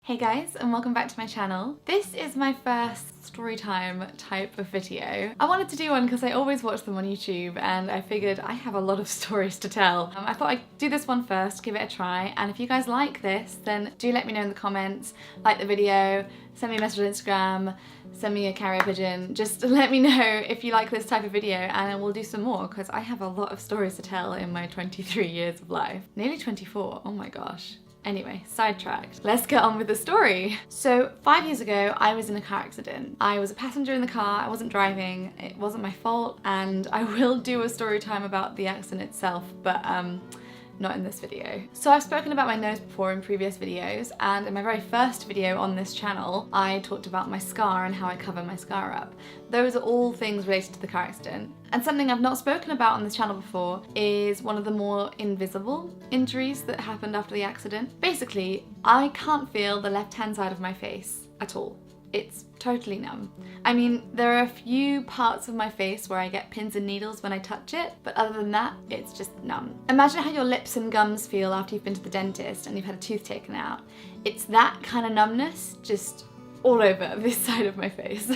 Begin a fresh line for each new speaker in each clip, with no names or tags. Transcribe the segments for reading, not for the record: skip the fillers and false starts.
Hey guys, and welcome back to my channel. This is my first story time type of video. I wanted to do one because I always watch them on YouTube and I figured I have a lot of stories to tell. I thought I'd do this one first, give it a try, and if you guys like this, then do let me know in the comments, like the video, send me a message on Instagram, send me a carrier pigeon. Just let me know if you like this type of video and we'll do some more because I have a lot of stories to tell in my 23 years of life. Nearly 24, oh my gosh. Anyway, sidetracked. Let's get on with the story. So 5 years ago, I was in a car accident. I was a passenger in the car, I wasn't driving, it wasn't my fault, and I will do a story time about the accident itself, but not in this video. So I've spoken about my nose before in previous videos, and in my very first video on this channel, I talked about my scar and how I cover my scar up. Those are all things related to the car accident. And something I've not spoken about on this channel before is one of the more invisible injuries that happened after the accident. Basically, I can't feel the left-hand side of my face at all. It's totally numb. I mean, there are a few parts of my face where I get pins and needles when I touch it, but other than that, it's just numb. Imagine how your lips and gums feel after you've been to the dentist and you've had a tooth taken out. It's that kind of numbness, just all over this side of my face.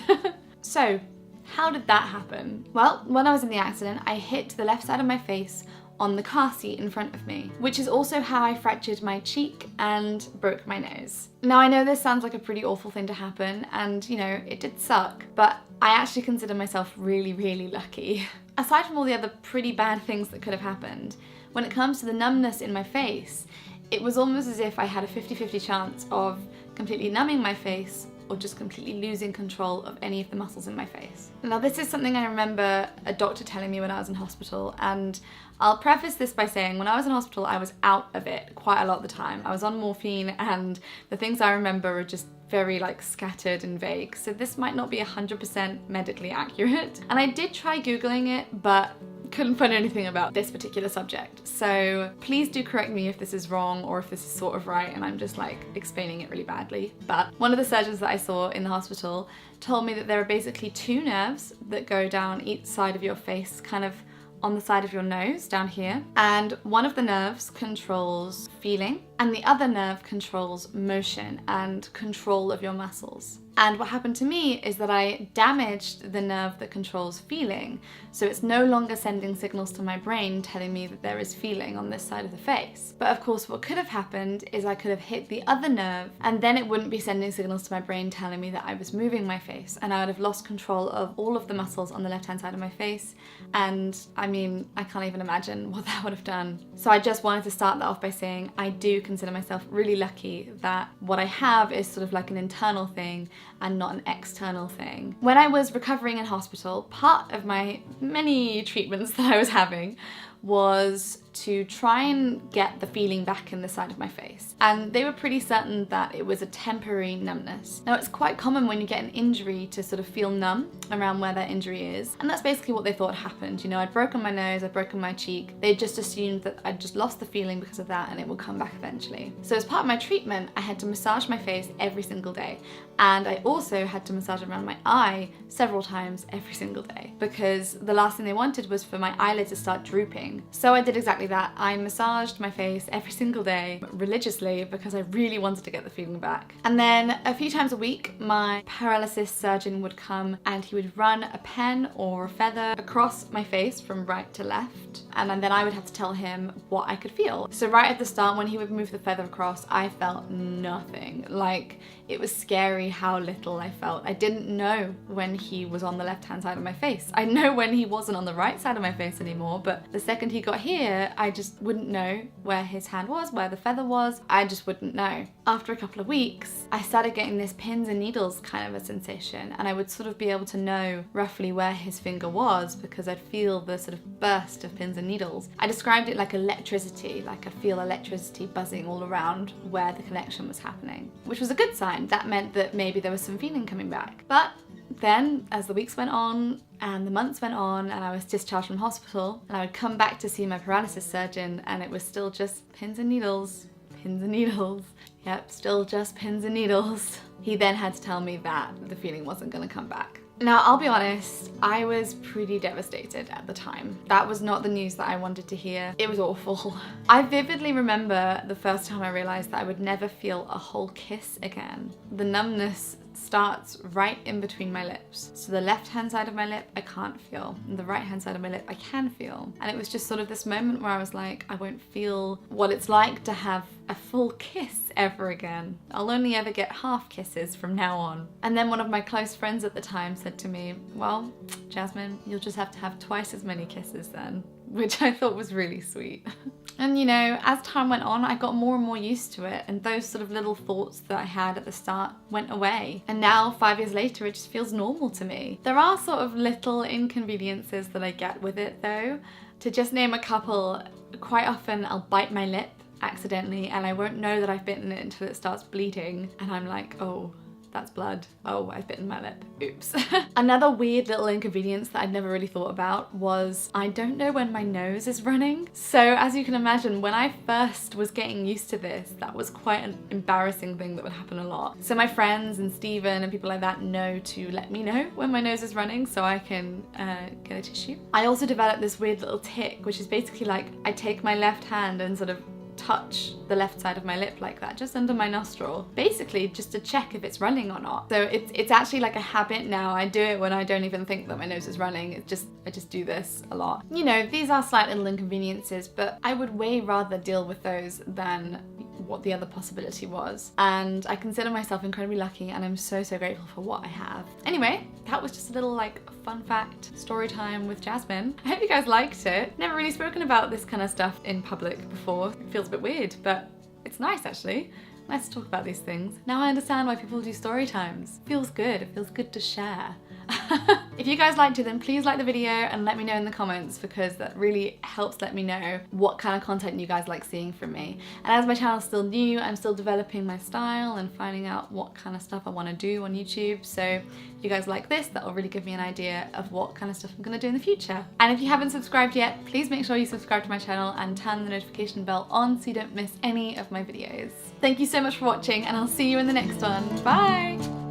So, how did that happen? Well, when I was in the accident, I hit the left side of my face on the car seat in front of me, which is also how I fractured my cheek and broke my nose. Now I know this sounds like a pretty awful thing to happen and you know, it did suck, but I actually consider myself really, really lucky. Aside from all the other pretty bad things that could have happened, when it comes to the numbness in my face, it was almost as if I had a 50-50 chance of completely numbing my face or just completely losing control of any of the muscles in my face. Now this is something I remember a doctor telling me when I was in hospital, and I'll preface this by saying when I was in hospital I was out of it quite a lot of the time. I was on morphine and the things I remember are just very like scattered and vague, so this might not be 100% medically accurate. And I did try googling it, but couldn't find anything about this particular subject. So please do correct me if this is wrong or if this is sort of right and I'm just like explaining it really badly. But one of the surgeons that I saw in the hospital told me that there are basically two nerves that go down each side of your face, kind of on the side of your nose down here, and one of the nerves controls feeling and the other nerve controls motion and control of your muscles. And what happened to me is that I damaged the nerve that controls feeling, so it's no longer sending signals to my brain telling me that there is feeling on this side of the face. But of course what could have happened is I could have hit the other nerve and then it wouldn't be sending signals to my brain telling me that I was moving my face, and I would have lost control of all of the muscles on the left-hand side of my face, and I mean, I can't even imagine what that would have done. So I just wanted to start that off by saying I do consider myself really lucky that what I have is sort of like an internal thing and not an external thing. When I was recovering in hospital, part of my many treatments that I was having was to try and get the feeling back in the side of my face. And they were pretty certain that it was a temporary numbness. Now it's quite common when you get an injury to sort of feel numb around where that injury is. And that's basically what they thought happened. You know, I'd broken my nose, I'd broken my cheek. They just assumed that I'd just lost the feeling because of that and it would come back eventually. So as part of my treatment, I had to massage my face every single day. And I also had to massage around my eye several times every single day because the last thing they wanted was for my eyelid to start drooping. So I did exactly that. I massaged my face every single day religiously because I really wanted to get the feeling back. And then a few times a week, my paralysis surgeon would come and he would run a pen or a feather across my face from right to left. And then I would have to tell him what I could feel. So right at the start, when he would move the feather across, I felt nothing. Like, it was scary how little I felt. I didn't know when he was on the left-hand side of my face. I know when he wasn't on the right side of my face anymore, but the second he got here, I just wouldn't know where his hand was, where the feather was. I just wouldn't know. After a couple of weeks, I started getting this pins and needles kind of a sensation, and I would sort of be able to know roughly where his finger was because I'd feel the sort of burst of pins and needles. I described it like electricity, like I feel electricity buzzing all around where the connection was happening, which was a good sign. That meant that maybe there was some feeling coming back. But then, as the weeks went on and the months went on and I was discharged from hospital and I would come back to see my paralysis surgeon and it was still just pins and needles, pins and needles. Yep, still just pins and needles. He then had to tell me that the feeling wasn't going to come back. Now, I'll be honest, I was pretty devastated at the time. That was not the news that I wanted to hear. It was awful. I vividly remember the first time I realized that I would never feel a whole kiss again. The numbness starts right in between my lips. So the left-hand side of my lip, I can't feel. And the right-hand side of my lip, I can feel. And it was just sort of this moment where I was like, I won't feel what it's like to have a full kiss ever again. I'll only ever get half kisses from now on. And then one of my close friends at the time said to me, well, Jasmine, you'll just have to have twice as many kisses then, which I thought was really sweet. And you know, as time went on, I got more and more used to it, and those sort of little thoughts that I had at the start went away. And now, 5 years later, it just feels normal to me. There are sort of little inconveniences that I get with it though. To just name a couple, quite often I'll bite my lip accidentally and I won't know that I've bitten it until it starts bleeding, and I'm like, oh, that's blood. Oh, I've bitten my lip. Oops. Another weird little inconvenience that I'd never really thought about was I don't know when my nose is running. So as you can imagine, when I first was getting used to this, that was quite an embarrassing thing that would happen a lot. So my friends and Steven and people like that know to let me know when my nose is running so I can get a tissue. I also developed this weird little tic, which is basically like I take my left hand and sort of touch the left side of my lip like that, just under my nostril, basically just to check if it's running or not. So it's actually like a habit now. I do it when I don't even think that my nose is running. I just do this a lot. You know, these are slight little inconveniences, but I would way rather deal with those than what the other possibility was. And I consider myself incredibly lucky, and I'm so grateful for what I have. Anyway, that was just a little like fun fact story time with Jasmine. I hope you guys liked it. Never really spoken about this kind of stuff in public before. It feels a bit weird, but it's nice actually. Nice to talk about these things. Now I understand why people do story times. Feels good. It feels good to share. If you guys liked it, then please like the video and let me know in the comments, because that really helps let me know what kind of content you guys like seeing from me. And as my channel's still new, I'm still developing my style and finding out what kind of stuff I want to do on YouTube. So if you guys like this, that'll really give me an idea of what kind of stuff I'm going to do in the future. And if you haven't subscribed yet, please make sure you subscribe to my channel and turn the notification bell on so you don't miss any of my videos. Thank you so much for watching, and I'll see you in the next one. Bye!